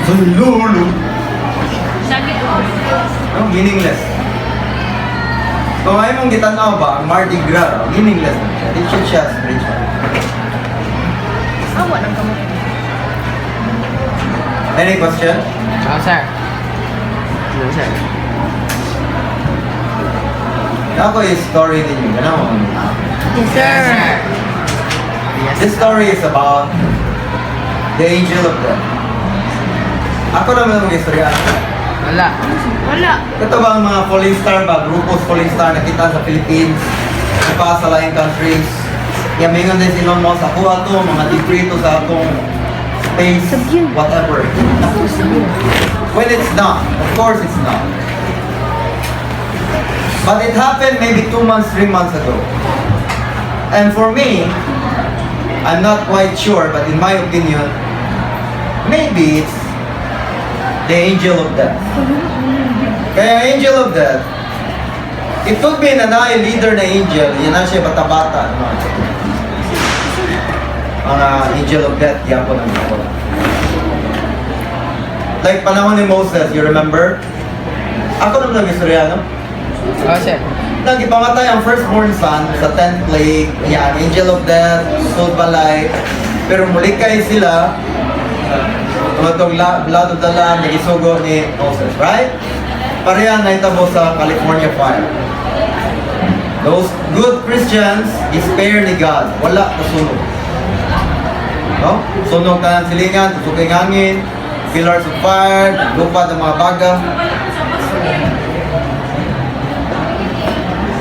Zululu. Sakit ko. No, meaningless. Kung ayaw mong gitanaw ba, ang Mardi Gras, meaningless na siya. Di siya spiritual. Awa ng kamot. Any question? Oh, sir. No, sir. Ako yung story ninyo. Ganun mo. Yes, sir. Yes. This story is about the angel of death. Ako naman ang istorya. Wala. Wala. Ito ba ang mga falling star ba? Grupos falling star na kita sa Philippines, pa sa lain countries. Yamingan din sila mo sa kuha to, mga deprito sa atong space, whatever. When it's not, of course it's not. But it happened maybe 2 months, 3 months ago. And for me, I'm not quite sure, but in my opinion, maybe it's the angel of death. Kaya angel of death, it could be na leader na angel, yan na siya bata-bata. No? Mga angel of death, yan po nang ako. Like panahon ni Moses, you remember? Ako naman nag-istorya, no? Oh, sir. Nagipamatay ang firstborn son sa 10th plague, yan, angel of death, sold balay, pero muli kayo sila, tumatong blood of the lamb, nagisugo ni Moses, right? Parehan na itabo sa California fire. Those good Christians, despair ni God, wala kasunog. No? Sunog ka ng silingan, tusok ng hangin, pillars of fire, lupad ng mga baga.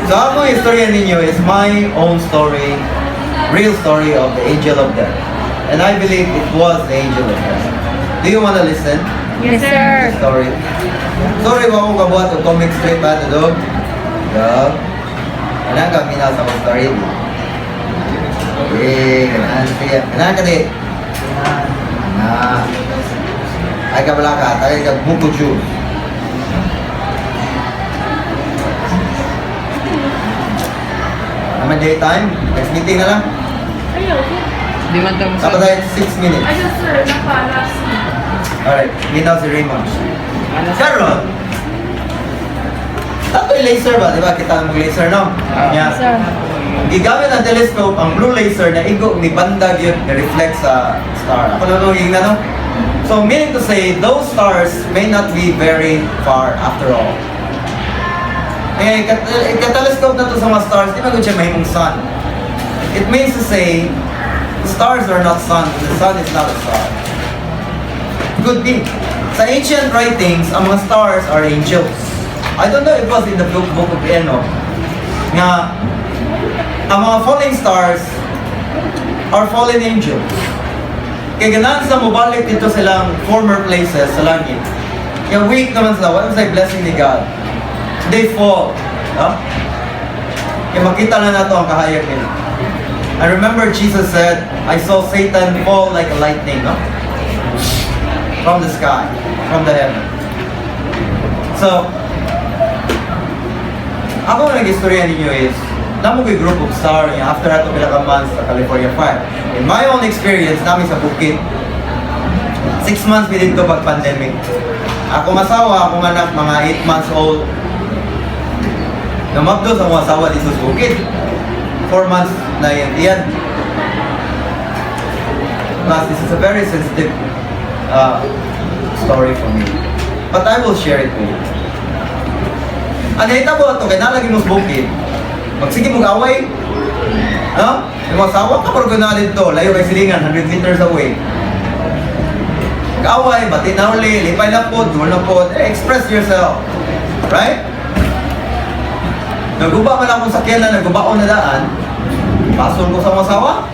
So ang istorya ninyo is my own story, real story of the angel of death. And I believe it was the angel of death. Do you want to listen? Yes, sir. The story. Sorry, wala ko kabuhat o comic strip ba ito, dog? Dog? Kailangan ka minaw sa mga story. Okay, kailangan ka di. Ay ka pala ka, tagay ka buko juice. Naman daytime, next meeting na lang. Ayaw. Di man ito Tapos tayo 6 minutes. Ayaw, sir. Napalas. Alright, minaw si Raymond. Ano, sir? Sharon! Tato'y laser ba? Di ba? Kita ang laser, no? Yeah. Sir. Gigamit ang telescope, ang blue laser na igo ni bandag yun, na reflect sa star. Ako na nung na, no? So, meaning to say, those stars may not be very far after all. Eh, telescope na to sa mga stars, di ba kung siya mahimong sun? It means to say, stars are not sun, the sun is not a star. Could be. Sa ancient writings, ang mga stars are angels. I don't know if it was in the book of Enoch. Nga, ang mga falling stars are fallen angels. Kaya ganahan sa mubalik dito silang former places sa langit. Kaya weak naman sila. What was I blessing ni God? They fall. No? Kaya makita na nato ang kahayag nila. I remember Jesus said, I saw Satan fall like a lightning, no? From the sky, from the heaven. So, ako ang nag-istorya ninyo is, namo ko'y group of star niya after ato bilang months sa California fire. In my own experience, namin sa bukid, 6 months din ito pag-pandemic. Ako masawa, akong anak, mga 8 months old, namabdo sa mga asawa dito sa bukid. 4 months na yan. Plus, this is a very sensitive story for me. But I will share it with you. Ano ito po ito, kaya nalagi mo sa bukid. Magsige mong away. No? Yung mga asawa ka, pero gano'n dito, layo kay silingan, 100 meters away. Mag-away, bati na uli, lipay na po, dulo na po, express yourself. Right? Naguba man akong sakyan na nagubaon na daan, pasol ko sa mga asawa,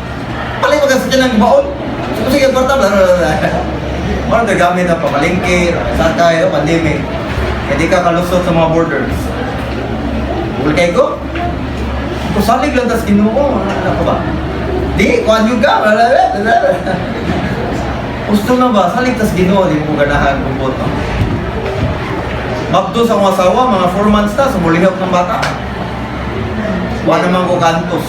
palay magkasakyan ng gubaon. Sige, kwarta, Parang nagamit na pamalingke, sakay, pandemic. Hindi ka kalusot sa mga borders. Ulkay ko? Kung salig lang tas Ginoo, ano ko ba? Di, kuhan yung ka. Gusto na ba? Salig tas Ginoo, di mo ganahan kumpot. No? Mabdo sa mga asawa, mga 4 months na, sumulihap ng bata. Kuha naman ko kantos.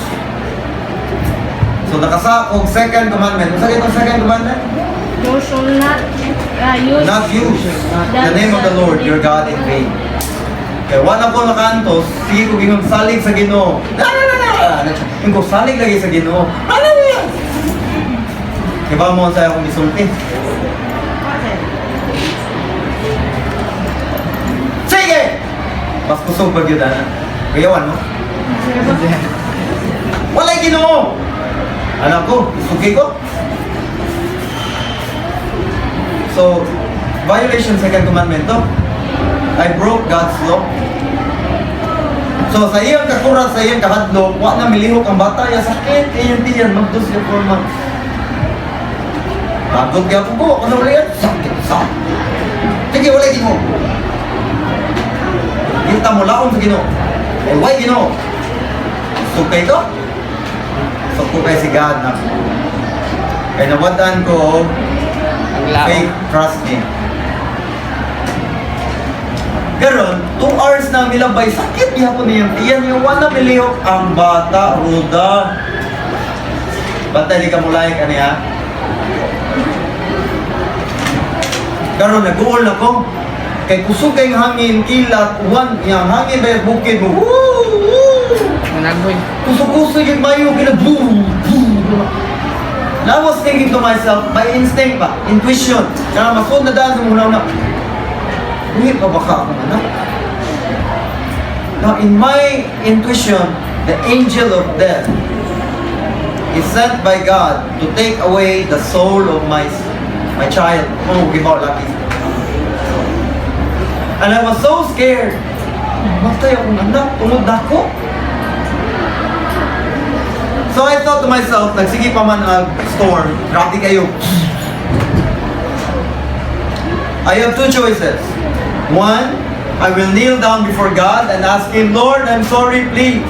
So nakasa og second commandment. Unsa kay second commandment? You shall not use. not use the name of the Lord your God in vain. Kaya wala ko nakantos, sige ko gingon salig sa Ginoo. Yung ko salig lagi sa Ginoo. Diba mo sa akong gisulti? Sige! Mas kusog pag yun, ana. Kayawan mo? Walay Ginoo! Anak ko, isugi ko. So, violation second commandment to. I broke God's law. So, sa iyang kakurat, sa iyang kahadlok, wa na milihok ang bata, ya sakit, iyan diyan, magdos ya 4 months. Pagod kaya po, ano ulit yan? Sakit, sakit. Sige, wala Ginoo. Kita mo laon sa Ginoo. Eh, why Ginoo? Sukay ko? Sukay si God na. Kaya nawadaan ko, faith, trust me. Garon, 2 hours na milabay, sakit niya po niya. Iyan yung wala milihok ang bata, ruda. Bata, di ka mulay ka niya. Garon, nag-uol na ko. Kay kusog kayong hangin, kilat, uwan, yung hangin ba yung bukid mo. Woo! Managoy. Kusog-kusog yung mayo, boom, boom. And I was thinking to myself, by instinct pa, intuition, kaya masod na daan sa muna na, hindi pa baka ako anak. Now, in my intuition, the angel of death is sent by God to take away the soul of my child. Oh, give out lucky. And I was so scared. Matay akong anak, tungod ako. So I thought to myself, nagsige pa man ang storm, grabe kayo. I have 2 choices. 1, I will kneel down before God and ask Him, Lord, I'm sorry, please.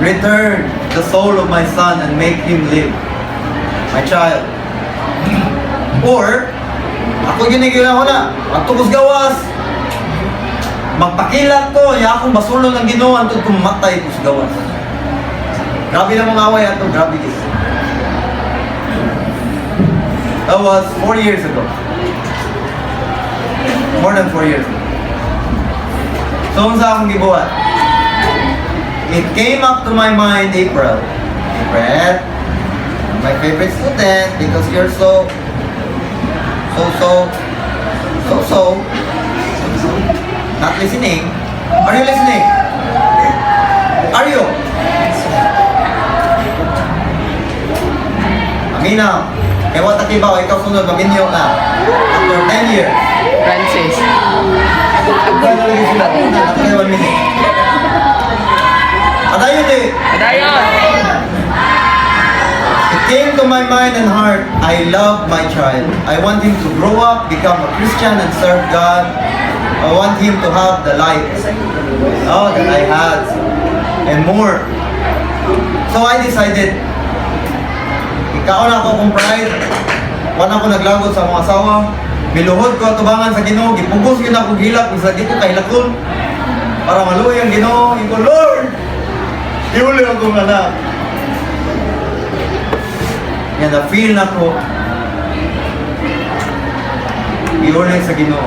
Return the soul of my son and make him live. My child. Or, ako ginigila ko na, magtukos gawas. Magpakilat ko, ya akong basulong ng Ginoo antod kung matay ko sa gawas. Grabe na mga away ato, grabe this. That was 4 years ago. More than 4 years ago. So, kung sa akong gibuhat, it came up to my mind, April, my favorite student, because you're so, not listening. Are you listening? Are you? Amina, kaya wata kibaw, ikaw sunod, maminyo na. After 10 years. Francis. Gano'n lagi sila. After 1 minute. Adayon eh. Adayon! It came to my mind and heart, I love my child. I want him to grow up, become a Christian and serve God. I want him to have the life that I had and more. So I decided, ikaon ako kong pride, wala ko naglagot sa mga asawa, miluhod ko atubangan sa Ginoo, gipugos yun ako hilak, isa di ko kahilakon, para maluoy ang Ginoo, iko Lord, iuli akong anak. Yan, na-feel na ko, iuli sa Ginoo.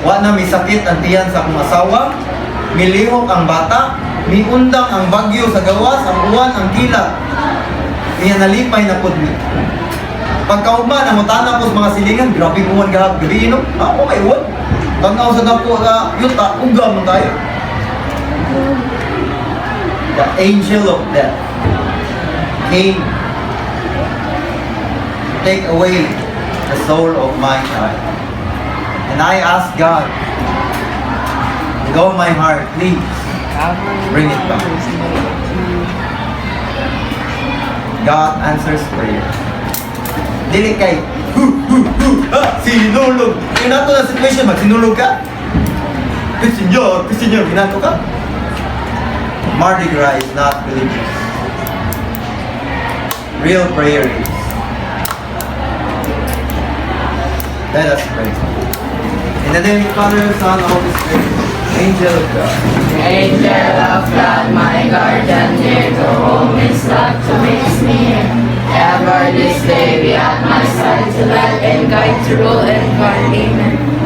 Wa na misakit ang tiyan sa akong asawa, milihok ang bata, miundang ang bagyo sa gawas, ang uwan, ang kilat. Kaya nalipay na po mi. Pagkaugma, namutana po sa mga silingan, grabe kuwan gahap gabi, no? Ako may uwan. Tanaw sa napo ka, yuta, ugam mo tayo. The angel of death came to take away the soul of my child. And I asked God, with all my heart, please, bring it back. God answers prayer. Dili kay, sinulog. Yung nato na situation, magsinulog ka? Senyor, ginato ka? Mardi Gras is not religious. Real prayer is. Let us pray. In the name of the Father, Son, and Holy Spirit, Angel of God. Angel of God, my guardian, near to whom is love to make me. Ever this day be at my side to let and guide to rule and guard. Amen.